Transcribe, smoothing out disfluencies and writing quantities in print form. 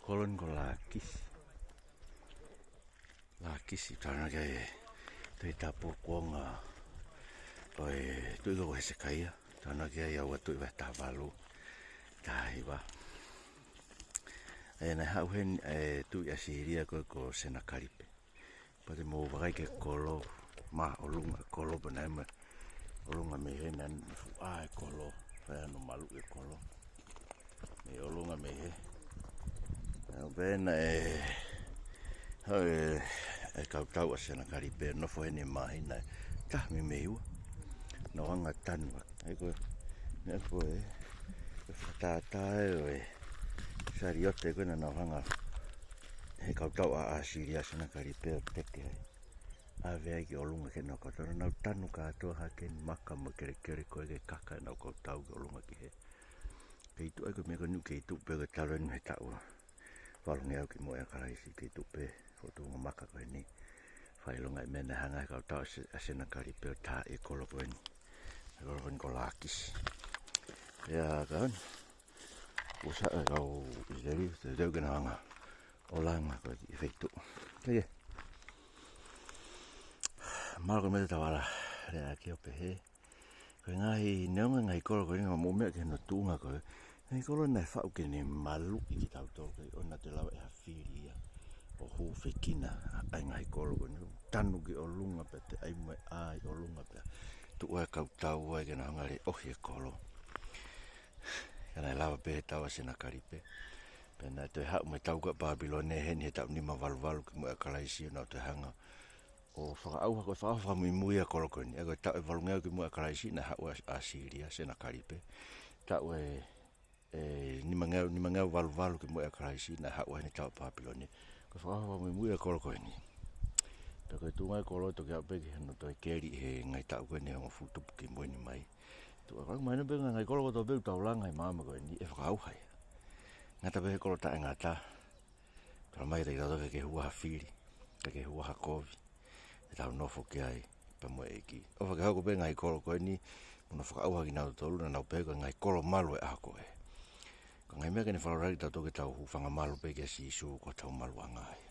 Kolon ko Lakisi. Lakisi tana kai te tapo kuonga. Oi tu go se kaia. Tana kai ya watu va ta Palu. Tai va. Na ha wen tu ya siria ko sena karipe. Pate mo vai ke Kolo ma olunga Kolo banama. Olunga me henan ai Kolo. Fa no malu e Kolo. Me olunga me he. Ben kau asena karipe no foi ni mai na ta mi meu no anga tanu ai ko ne foi ta e sariote ko na hanga kau asiria asena karipe peke ave ki olunga ke no ko na tanu ka to ha ken maka mo kere ko ke kaka no ko tau olunga ki he ke tu ai ko me ko nu ke tu pe ka talo ni ta Walunga ki mo e Lakisi ki tupe foto maka ko ni failonga mena hanga ka ta asena karipe ta e Kolo ko ni ko Lakisi ya kan usa ka iseri te gana hanga olanga ko efecto ye marco me ta wala le aki ope he ko ngai nenga ngai Kolo ko ni mo me ke no tunga ko Nei Kolo nei whau ke ne malu I ki tau tō kei ona te lau e hawhiria o hū whekina ai ngai Kolo ko ni tanu ki o lunga pe te aimue ai o lunga pe tu oe kau tau oe ke na hangare ohi e Kolo kana e lawa pe he tau asena karipe pena te hau me tau ka Babilone heni he tau nima walu ki mo e Lakisi na te hanga o whakaauha ko whakawha mui e Kolo ko ni e koe tau e walungeo ki mo e Lakisi na hau a Syria asena karipe tau ni mangau walu ki mo e Lakisi na hau ni tau Babilone ko whakawa mui e Kolo ko ni to ko tungai Kolo to kia pe ki no to keri he ngai tau ko ni ho futu ki mo ni mai to ko mai no be ngai Kolo to be tau langa mama ko ni e whakauha ngata be Kolo ta ngata to mai te to ke hua hafiri ke hua hakovi tau no fo ki ai pa mo e ki o whakau ko be ngai Kolo ko ni no whakauha ki na to luna na pe ko ngai Kolo malu e ako e ko ngai mea ke ne whaurari tau toke tau hu whanga malu pe ke si su ko tau malu angai